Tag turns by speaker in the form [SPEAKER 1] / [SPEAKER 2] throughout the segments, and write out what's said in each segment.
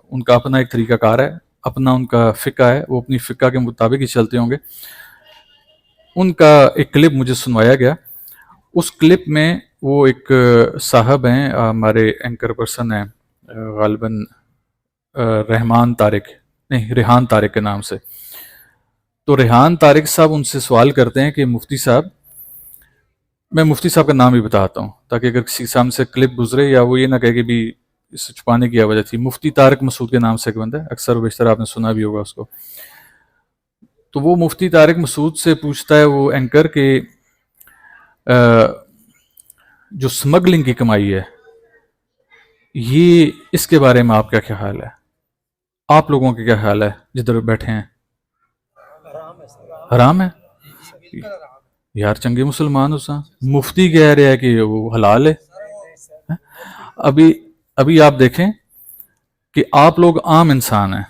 [SPEAKER 1] ان کا اپنا ایک طریقہ کار ہے، اپنا ان کا فقہ ہے، وہ اپنی فقہ کے مطابق ہی چلتے ہوں گے. ان کا ایک کلپ مجھے سنوایا گیا. اس کلپ میں وہ ایک صاحب ہیں، ہمارے اینکر پرسن ہیں غالباً ریحان طارق کے نام سے. تو ریحان طارق صاحب ان سے سوال کرتے ہیں کہ مفتی صاحب، میں مفتی صاحب کا نام بھی بتاتا ہوں تاکہ اگر کسی سامنے سے کلپ گزرے یا وہ یہ نہ کہے کہ بھی اس سے چھپانے کی وجہ تھی. مفتی طارق مسعود کے نام سے ایک بندہ ہے، اکثر و بیشتر آپ نے سنا بھی ہوگا اس کو. تو وہ مفتی طارق مسعود سے پوچھتا ہے وہ اینکر کہ جو سمگلنگ کی کمائی ہے یہ اس کے بارے میں آپ کا کیا خیال ہے؟ آپ لوگوں کا کیا خیال ہے جدھر بیٹھے ہیں؟ حرام ہے یار، چنگے مسلمان اس مفتی کہہ رہے ہیں کہ وہ حلال ہے. ابھی آپ دیکھیں کہ آپ لوگ عام انسان ہیں،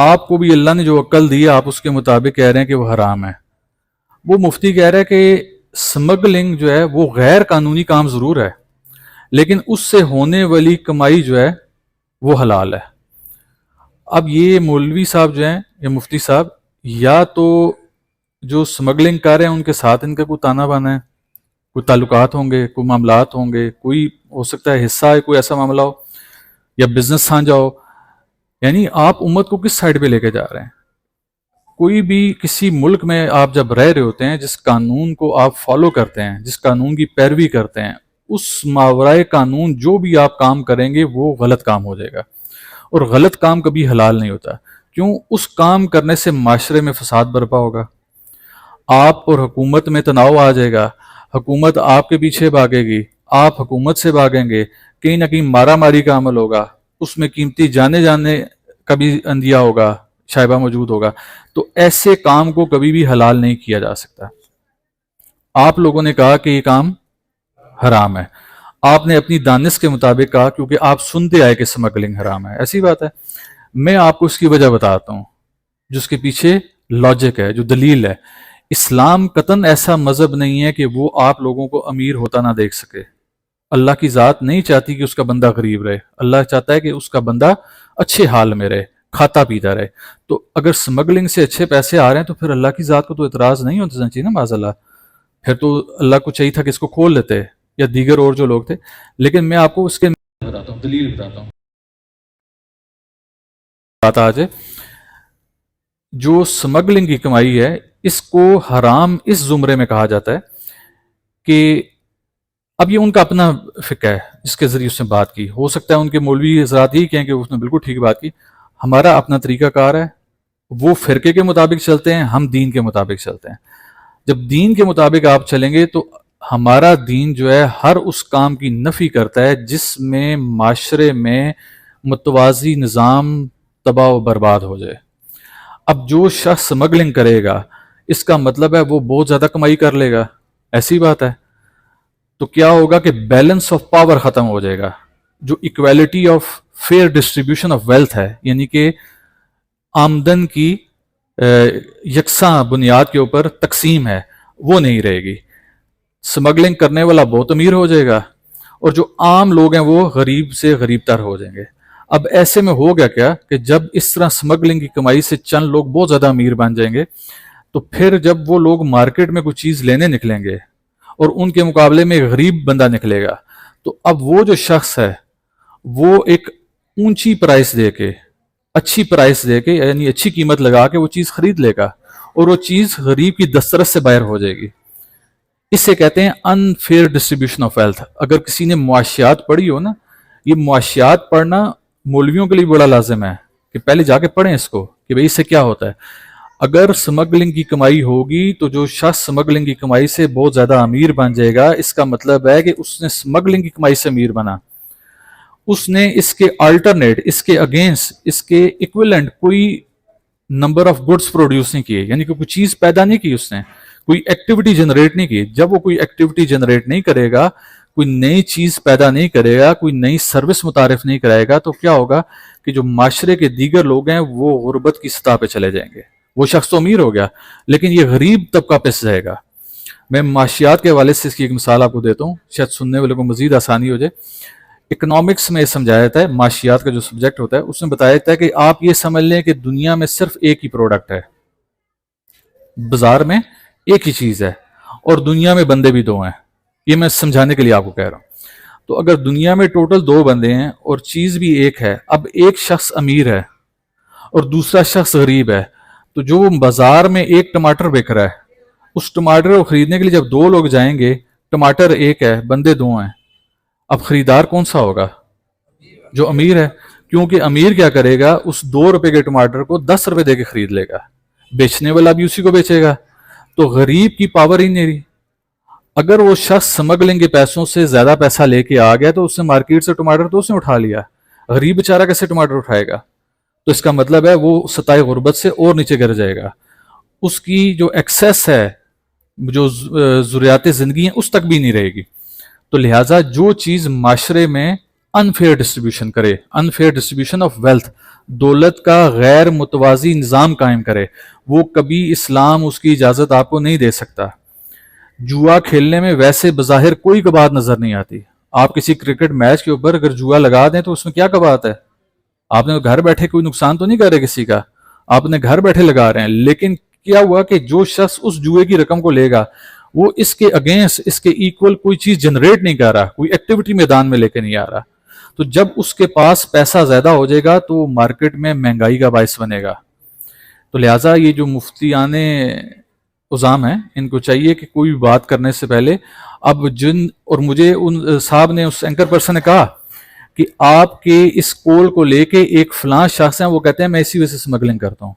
[SPEAKER 1] آپ کو بھی اللہ نے جو عقل دی آپ اس کے مطابق کہہ رہے ہیں کہ وہ حرام ہے. وہ مفتی کہہ رہا ہے کہ سمگلنگ جو ہے وہ غیر قانونی کام ضرور ہے، لیکن اس سے ہونے والی کمائی جو ہے وہ حلال ہے. اب یہ مولوی صاحب جو ہیں یا مفتی صاحب، یا تو جو سمگلنگ کر رہے ہیں ان کے ساتھ ان کا کوئی تانا بانا ہے، کوئی تعلقات ہوں گے، کوئی معاملات ہوں گے، کوئی ہو سکتا ہے حصہ ہے، کوئی ایسا معاملہ ہو یا بزنس سانجھا ہو. یعنی آپ امت کو کس سائڈ پہ لے کے جا رہے ہیں؟ کوئی بھی کسی ملک میں آپ جب رہ رہے ہوتے ہیں، جس قانون کو آپ فالو کرتے ہیں، جس قانون کی پیروی کرتے ہیں، اس ماورائے قانون جو بھی آپ کام کریں گے وہ غلط کام ہو جائے گا. اور غلط کام کبھی حلال نہیں ہوتا. کیوں؟ اس کام کرنے سے معاشرے میں فساد برپا ہوگا، آپ اور حکومت میں تناؤ آ جائے گا، حکومت آپ کے پیچھے بھاگے گی، آپ حکومت سے بھاگیں گے، کہیں نہ کہیں مارا ماری کا عمل ہوگا، اس میں قیمتی جانے کا بھی اندیہ ہوگا، شائبہ موجود ہوگا. تو ایسے کام کو کبھی بھی حلال نہیں کیا جا سکتا. آپ لوگوں نے کہا کہ یہ کام حرام ہے، آپ نے اپنی دانش کے مطابق کہا کیونکہ آپ سنتے آئے کہ سمگلنگ حرام ہے. ایسی بات ہے. میں آپ کو اس کی وجہ بتاتا ہوں جس کے پیچھے لاجک ہے، جو دلیل ہے. اسلام قطعاً ایسا مذہب نہیں ہے کہ وہ آپ لوگوں کو امیر ہوتا نہ دیکھ سکے. اللہ کی ذات نہیں چاہتی کہ اس کا بندہ غریب رہے، اللہ چاہتا ہے کہ اس کا بندہ اچھے حال میں رہے، کھاتا پیتا رہے. تو اگر سمگلنگ سے اچھے پیسے آ رہے ہیں تو پھر اللہ کی ذات کو تو اعتراض نہیں ہونا چاہیے نا معاذ اللہ. پھر تو اللہ کو چاہیے تھا کہ اس کو کھول لیتے یا دیگر اور جو لوگ تھے. لیکن میں آپ کو اس کے بتاتا ہوں، دلیل بتاتا ہوں. بات آج ہے جو سمگلنگ کی کمائی ہے اس کو حرام اس زمرے میں کہا جاتا ہے کہ اب یہ ان کا اپنا فقہ ہے جس کے ذریعے اس نے بات کی. ہو سکتا ہے ان کے مولوی حضرات یہی کہیں کہ اس نے بالکل ٹھیک بات کی. ہمارا اپنا طریقہ کار ہے، وہ فرقے کے مطابق چلتے ہیں، ہم دین کے مطابق چلتے ہیں. جب دین کے مطابق آپ چلیں گے تو ہمارا دین جو ہے ہر اس کام کی نفی کرتا ہے جس میں معاشرے میں متوازی نظام تباہ و برباد ہو جائے. اب جو شخص سمگلنگ کرے گا اس کا مطلب ہے وہ بہت زیادہ کمائی کر لے گا، ایسی بات ہے. تو کیا ہوگا کہ بیلنس آف پاور ختم ہو جائے گا. جو equality of fear distribution of wealth ہے، یعنی کہ آمدن کی یکساں بنیاد کے اوپر تقسیم ہے، وہ نہیں رہے گی. سمگلنگ کرنے والا بہت امیر ہو جائے گا اور جو عام لوگ ہیں وہ غریب سے غریب تر ہو جائیں گے. اب ایسے میں ہو گیا کیا کہ جب اس طرح سمگلنگ کی کمائی سے چند لوگ بہت زیادہ امیر بن جائیں گے تو پھر جب وہ لوگ مارکیٹ میں کوئی چیز لینے نکلیں گے اور ان کے مقابلے میں غریب بندہ نکلے گا تو اب وہ جو شخص ہے وہ ایک اونچی پرائس دے کے، اچھی پرائس دے کے، یعنی اچھی قیمت لگا کے وہ چیز خرید لے گا اور وہ چیز غریب کی دسترس سے باہر ہو جائے گی. اس سے کہتے ہیں انفیئر ڈسٹریبیوشن آف ویلتھ. اگر کسی نے معاشیات پڑھی ہو نا، یہ معاشیات پڑھنا مولویوں کے لیے بڑا لازم ہے کہ پہلے جا کے پڑھیں اس کو کہ بھئی اس سے کیا ہوتا ہے. اگر سمگلنگ کی کمائی ہوگی تو جو شخص سمگلنگ کی کمائی سے بہت زیادہ امیر بن جائے گا، اس کا مطلب ہے کہ اس نے سمگلنگ کی کمائی سے امیر بنا، اس نے اس کے آلٹرنیٹ، اس کے اگینسٹ، اس کے ایکویلنٹ کوئی نمبر آف گڈس پروڈیوس نہیں کیے، یعنی کہ کوئی چیز پیدا نہیں کی، اس نے کوئی ایکٹیویٹی جنریٹ نہیں کی. جب وہ کوئی ایکٹیویٹی جنریٹ نہیں کرے گا، کوئی نئی چیز پیدا نہیں کرے گا، کوئی نئی سروس متعارف نہیں کرائے گا، تو کیا ہوگا کہ جو معاشرے کے دیگر لوگ ہیں وہ غربت کی سطح پہ چلے جائیں گے. وہ شخص تو امیر ہو گیا لیکن یہ غریب طبقہ پس جائے گا. میں معاشیات کے حوالے سے اس کی ایک مثال آپ کو دیتا ہوں، شاید سننے والے کو مزید آسانی ہو جائے اکنامکس میں یہ سمجھایا جاتا ہے، معاشیات کا جو سبجیکٹ ہوتا ہے اس میں بتایا جاتا ہے کہ آپ یہ سمجھ لیں کہ دنیا میں صرف ایک ہی پروڈکٹ ہے، بازار میں ایک ہی چیز ہے، اور دنیا میں بندے بھی دو ہیں. یہ میں سمجھانے کے لیے آپ کو کہہ رہا ہوں. تو اگر دنیا میں ٹوٹل دو بندے ہیں اور چیز بھی ایک ہے، اب ایک شخص امیر ہے اور دوسرا شخص غریب ہے، تو جو بازار میں ایک ٹماٹر بک رہا ہے، اس ٹماٹر کو خریدنے کے لیے جب دو لوگ جائیں گے، ٹماٹر ایک ہے، بندے دو ہیں، اب خریدار کون سا ہوگا؟ جو امیر ہے، کیونکہ امیر کیا کرے گا، اس 2 روپے کے ٹماٹر کو 10 روپے دے کے خرید لے گا، بیچنے والا بھی اسی کو بیچے گا. تو غریب کی پاور ہی نہیں رہی. اگر وہ شخص سمگلنگ کے پیسوں سے زیادہ پیسہ لے کے آ گیا تو اس نے مارکیٹ سے ٹماٹر تو اس نے اٹھا لیا، غریب بیچارہ کیسے ٹماٹر اٹھائے گا؟ تو اس کا مطلب ہے وہ سطح غربت سے اور نیچے گر جائے گا، اس کی جو ایکسیس ہے، جو ضروریات زندگی ہیں اس تک بھی نہیں رہے گی. تو لہٰذا جو چیز معاشرے میں انفیئر ڈسٹریبیوشن کرے، انفیئر ڈسٹریبیوشن آف ویلتھ، دولت کا غیر متوازی نظام قائم کرے، وہ کبھی اسلام اس کی اجازت آپ کو نہیں دے سکتا. جوا کھیلنے میں ویسے بظاہر کوئی کباہت نظر نہیں آتی. آپ کسی کرکٹ میچ کے اوپر اگر جوا لگا دیں تو اس میں کیا کباہت ہے؟ آپ نے گھر بیٹھے کوئی نقصان تو نہیں کر رہے کسی کا، آپ نے گھر بیٹھے لگا رہے ہیں. لیکن کیا ہوا کہ جو شخص اس جوئے کی رقم کو لے گا وہ اس کے اگینسٹ، اس کے ایکول کوئی چیز جنریٹ نہیں کر رہا، کوئی ایکٹیویٹی میدان میں لے کے نہیں آ رہا. تو جب اس کے پاس پیسہ زیادہ ہو جائے گا تو مارکیٹ میں مہنگائی کا باعث بنے گا. تو لہٰذا یہ جو مفتیان عظام ہیں، ان کو چاہیے کہ کوئی بھی بات کرنے سے پہلے، اب جن، اور مجھے ان صاحب نے، اس اینکر پرسن نے کہا کہ آپ کے اس کول کو لے کے ایک فلاں شخص ہیں وہ کہتے ہیں میں اسی وجہ سے اسمگلنگ کرتا ہوں.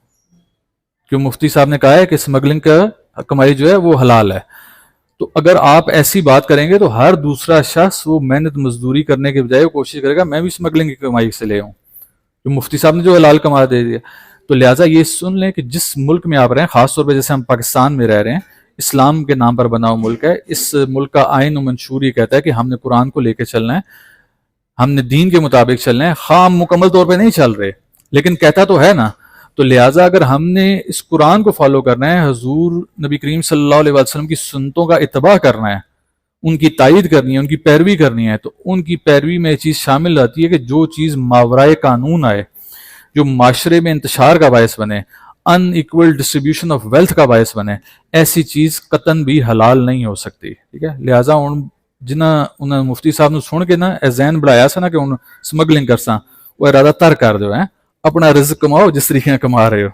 [SPEAKER 1] کیوں؟ مفتی صاحب نے کہا ہے کہ اسمگلنگ کا کمائی جو ہے وہ حلال ہے. تو اگر آپ ایسی بات کریں گے تو ہر دوسرا شخص وہ محنت مزدوری کرنے کے بجائے وہ کوشش کرے گا میں بھی اسمگلنگ کی کمائی سے لے آؤں، جو مفتی صاحب نے جو حلال کما دے دیا. تو لہٰذا یہ سن لیں کہ جس ملک میں آپ رہے ہیں، خاص طور پہ جیسے ہم پاکستان میں رہ رہے ہیں، اسلام کے نام پر بنا ہوا ملک ہے، اس ملک کا آئین و منشور یہ کہتا ہے کہ ہم نے قرآن کو لے کے چلنا ہے، ہم نے دین کے مطابق چلنا ہے. خواہ ہم مکمل طور پہ نہیں چل رہے لیکن کہتا تو ہے نا. تو لہٰذا اگر ہم نے اس قرآن کو فالو کرنا ہے، حضور نبی کریم صلی اللہ علیہ وسلم کی سنتوں کا اتباع کرنا ہے، ان کی تائید کرنی ہے، ان کی پیروی کرنی ہے، تو ان کی پیروی میں یہ چیز شامل رہتی ہے کہ جو چیز ماورائے قانون آئے، جو معاشرے میں انتشار کا باعث بنے، ان ایکول ڈسٹریبیوشن آف ویلتھ کا باعث بنے، ایسی چیز قطن بھی حلال نہیں ہو سکتی. ٹھیک ہے؟ لہٰذا جنہاں انہوں مفتی صاحب نے سن کے نا ذہن بڑھایا سا نا کہ انہوں سمگلنگ کرساں، وہ ارادہ تر کر دو ہے، اپنا رزق کماؤ جس طریقے کما رہے ہو.